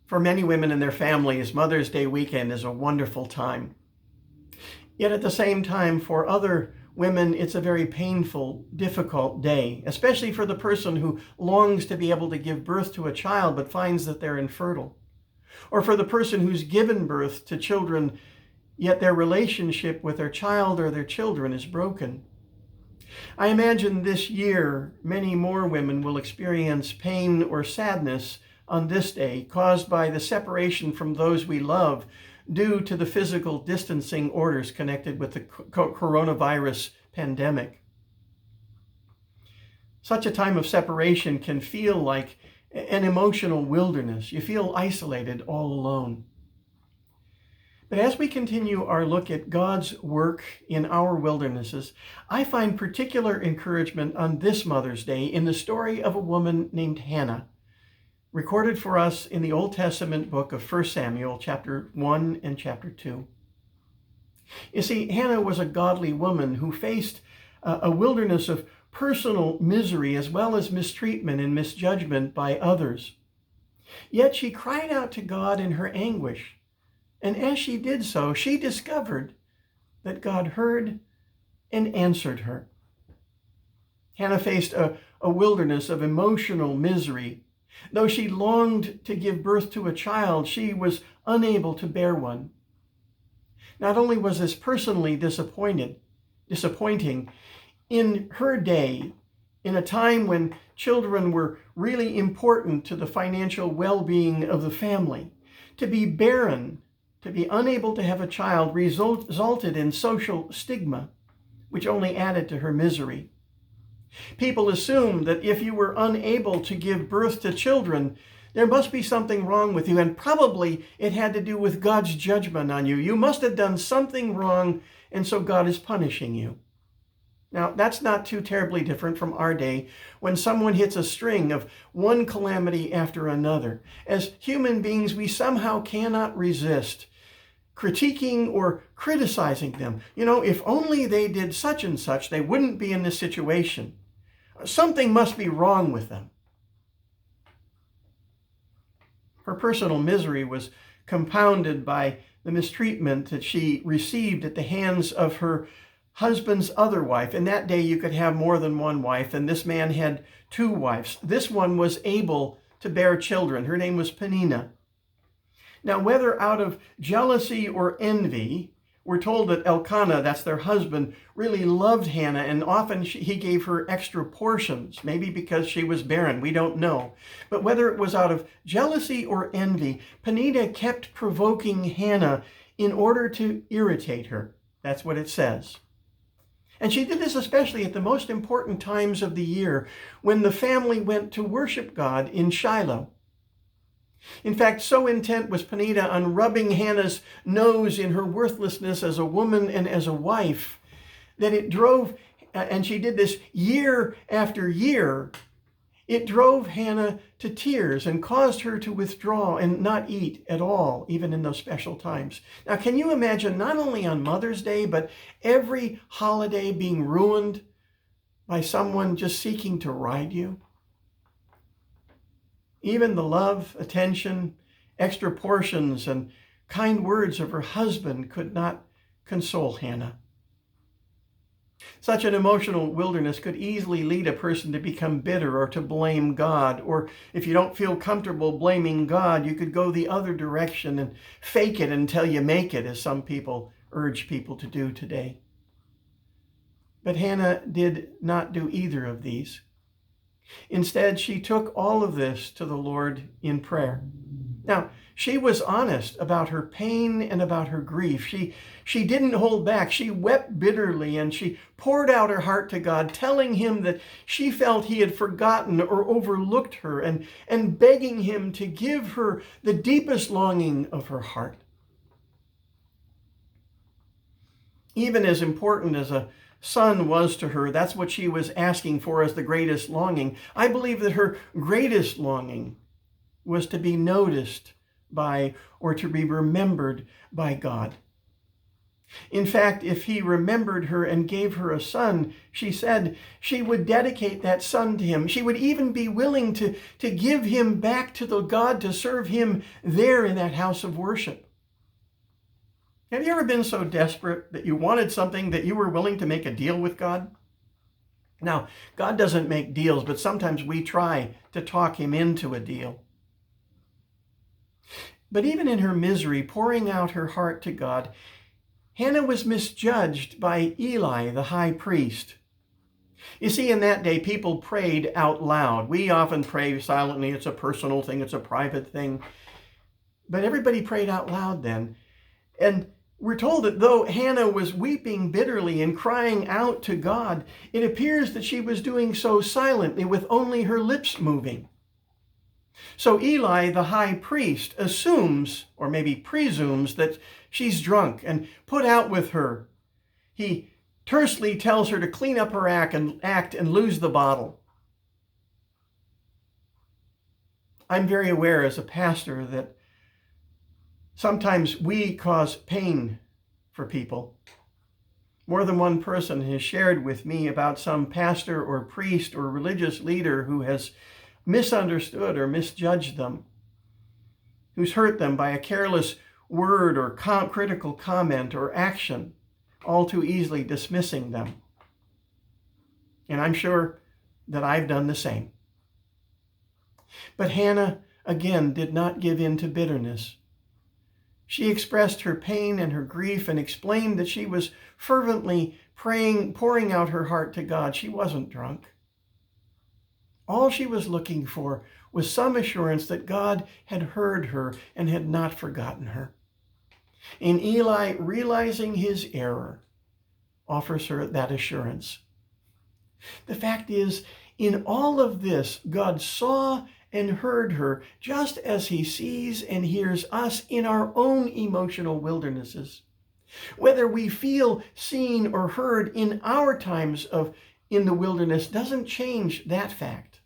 For many women and their families, Mother's Day weekend is a wonderful time. Yet at the same time, for other women, it's a very painful, difficult day, especially for the person who longs to be able to give birth to a child but finds that they're infertile. Or for the person who's given birth to children, yet their relationship with their child or their children is broken. I imagine this year, many more women will experience pain or sadness on this day caused by the separation from those we love due to the physical distancing orders connected with the coronavirus pandemic. Such a time of separation can feel like an emotional wilderness. You feel isolated, all alone. But as we continue our look at God's work in our wildernesses, I find particular encouragement on this Mother's Day in the story of a woman named Hannah, recorded for us in the Old Testament book of 1 Samuel, chapter 1 and chapter 2. You see, Hannah was a godly woman who faced a wilderness of personal misery as well as mistreatment and misjudgment by others. Yet she cried out to God in her anguish. And as she did so, she discovered that God heard and answered her. Hannah faced a wilderness of emotional misery. Though she longed to give birth to a child, she was unable to bear one. Not only was this personally disappointing, in her day, in a time when children were really important to the financial well-being of the family, to be barren, to be unable to have a child resulted in social stigma, which only added to her misery. People assumed that if you were unable to give birth to children, there must be something wrong with you, and probably it had to do with God's judgment on you. You must have done something wrong, and so God is punishing you. Now, that's not too terribly different from our day when someone hits a string of one calamity after another. As human beings, we somehow cannot resist critiquing or criticizing them. If only they did such and such, they wouldn't be in this situation. Something must be wrong with them. Her personal misery was compounded by the mistreatment that she received at the hands of her husband's other wife. In that day, you could have more than one wife, and this man had two wives. This one was able to bear children. Her name was Peninnah. Now, whether out of jealousy or envy, we're told that Elkanah, that's their husband, really loved Hannah, and often he gave her extra portions, maybe because she was barren. We don't know. But whether it was out of jealousy or envy, Peninnah kept provoking Hannah in order to irritate her. That's what it says. And she did this especially at the most important times of the year when the family went to worship God in Shiloh. In fact, so intent was Peninnah on rubbing Hannah's nose in her worthlessness as a woman and as a wife that it drove, and she did this year after year, it drove Hannah to tears and caused her to withdraw and not eat at all, even in those special times. Now, can you imagine not only on Mother's Day, but every holiday being ruined by someone just seeking to ride you? Even the love, attention, extra portions, and kind words of her husband could not console Hannah. Such an emotional wilderness could easily lead a person to become bitter or to blame God. Or if you don't feel comfortable blaming God, you could go the other direction and fake it until you make it, as some people urge people to do today. But Hannah did not do either of these. Instead, she took all of this to the Lord in prayer. Now, she was honest about her pain and about her grief. She didn't hold back. She wept bitterly and she poured out her heart to God, telling him that she felt he had forgotten or overlooked her and begging him to give her the deepest longing of her heart. Even as important as a son was to her, that's what she was asking for as the greatest longing. I believe that her greatest longing was to be noticed by or to be remembered by God. In fact, if he remembered her and gave her a son, she said she would dedicate that son to him. She would even be willing to give him back to the God to serve him there in that house of worship. Have you ever been so desperate that you wanted something that you were willing to make a deal with God? Now, God doesn't make deals, but sometimes we try to talk him into a deal. But even in her misery, pouring out her heart to God, Hannah was misjudged by Eli, the high priest. You see, in that day, people prayed out loud. We often pray silently. It's a personal thing. It's a private thing. But everybody prayed out loud then. And we're told that though Hannah was weeping bitterly and crying out to God, it appears that she was doing so silently with only her lips moving. So Eli, the high priest, assumes, or maybe presumes, that she's drunk and put out with her. He tersely tells her to clean up her act and lose the bottle. I'm very aware as a pastor that sometimes we cause pain for people. More than one person has shared with me about some pastor or priest or religious leader who has misunderstood or misjudged them, who's hurt them by a careless word or critical comment or action, all too easily dismissing them. And I'm sure that I've done the same. But Hannah, again, did not give in to bitterness. She expressed her pain and her grief and explained that she was fervently praying, pouring out her heart to God. She wasn't drunk. All she was looking for was some assurance that God had heard her and had not forgotten her. And Eli, realizing his error, offers her that assurance. The fact is, in all of this, God saw and heard her just as he sees and hears us in our own emotional wildernesses. Whether we feel seen or heard in our times in the wilderness doesn't change that fact.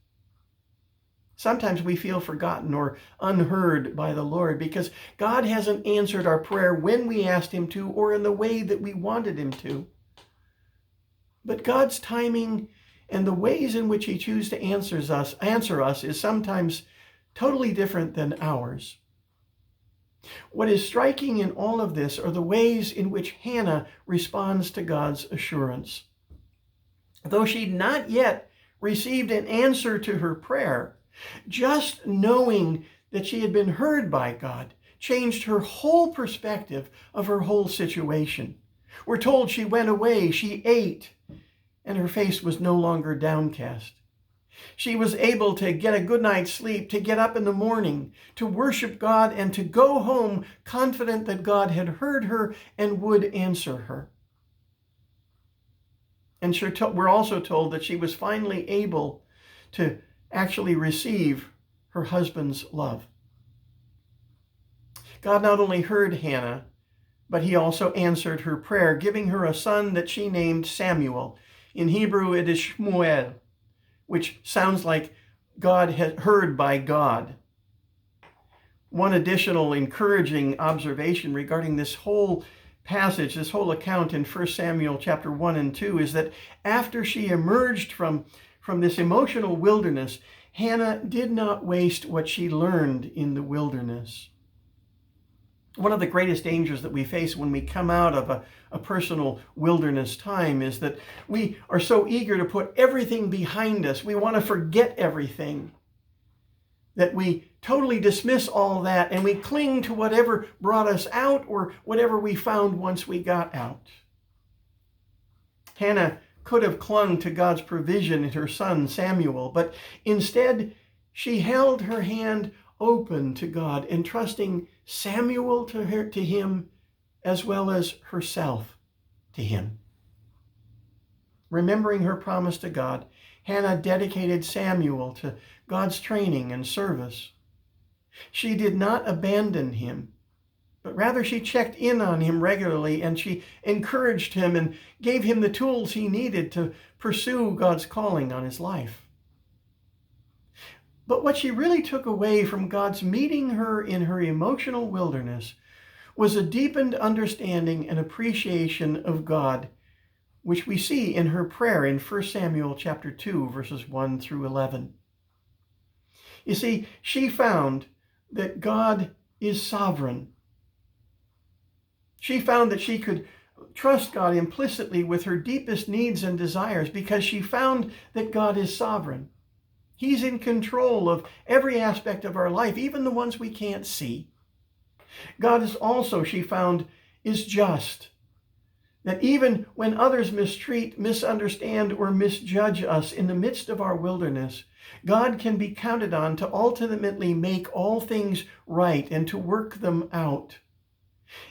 Sometimes we feel forgotten or unheard by the Lord because God hasn't answered our prayer when we asked him to or in the way that we wanted him to. But God's timing and the ways in which he chooses to answer us is sometimes totally different than ours. What is striking in all of this are the ways in which Hannah responds to God's assurance. Though she'd not yet received an answer to her prayer, just knowing that she had been heard by God changed her whole perspective of her whole situation. We're told she went away, she ate, and her face was no longer downcast. She was able to get a good night's sleep, to get up in the morning, to worship God, and to go home confident that God had heard her and would answer her. And we're also told that she was finally able to actually receive her husband's love. God not only heard Hannah, but he also answered her prayer, giving her a son that she named Samuel. In Hebrew, it is Shmuel, which sounds like God had heard by God. One additional encouraging observation regarding this whole passage, this whole account in 1 Samuel chapter 1 and 2 is that after she emerged from this emotional wilderness, Hannah did not waste what she learned in the wilderness. One of the greatest dangers that we face when we come out of a personal wilderness time is that we are so eager to put everything behind us. We want to forget everything, that we totally dismiss all that and we cling to whatever brought us out or whatever we found once we got out. Hannah could have clung to God's provision in her son Samuel, but instead she held her hand open to God, entrusting Samuel to him as well as herself to him. Remembering her promise to God, Hannah dedicated Samuel to God's training and service. She did not abandon him, but rather she checked in on him regularly and she encouraged him and gave him the tools he needed to pursue God's calling on his life. But what she really took away from God's meeting her in her emotional wilderness was a deepened understanding and appreciation of God, which we see in her prayer in 1 Samuel chapter 2, verses 1 through 11. You see, she found that God is sovereign. She found that she could trust God implicitly with her deepest needs and desires because she found that God is sovereign. He's in control of every aspect of our life, even the ones we can't see. God is also, she found, is just. That even when others mistreat, misunderstand, or misjudge us in the midst of our wilderness, God can be counted on to ultimately make all things right and to work them out.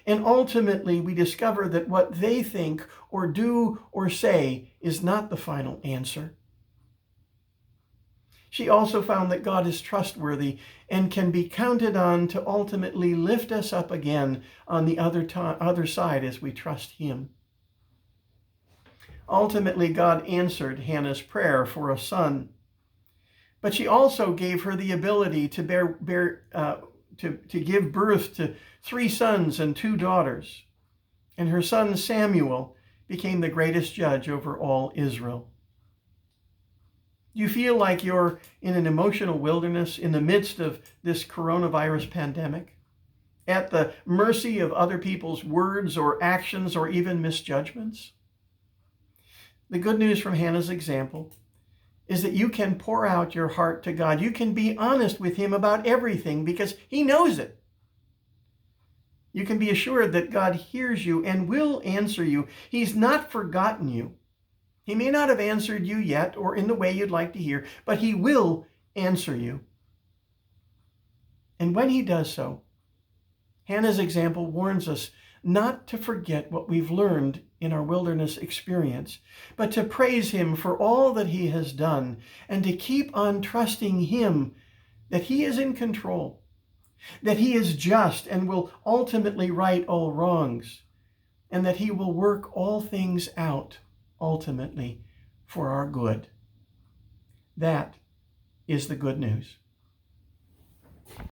And ultimately, we discover that what they think or do or say is not the final answer. She also found that God is trustworthy and can be counted on to ultimately lift us up again on the other side as we trust Him. Ultimately, God answered Hannah's prayer for a son, but she also gave her the ability to give birth to 3 sons and 2 daughters. And her son Samuel became the greatest judge over all Israel. Do you feel like you're in an emotional wilderness in the midst of this coronavirus pandemic, at the mercy of other people's words or actions or even misjudgments? The good news from Hannah's example is that you can pour out your heart to God. You can be honest with Him about everything because He knows it. You can be assured that God hears you and will answer you. He's not forgotten you. He may not have answered you yet or in the way you'd like to hear, but He will answer you. And when He does so, Hannah's example warns us not to forget what we've learned in our wilderness experience, but to praise Him for all that He has done and to keep on trusting Him that He is in control, that He is just and will ultimately right all wrongs, and that He will work all things out ultimately for our good. That is the good news.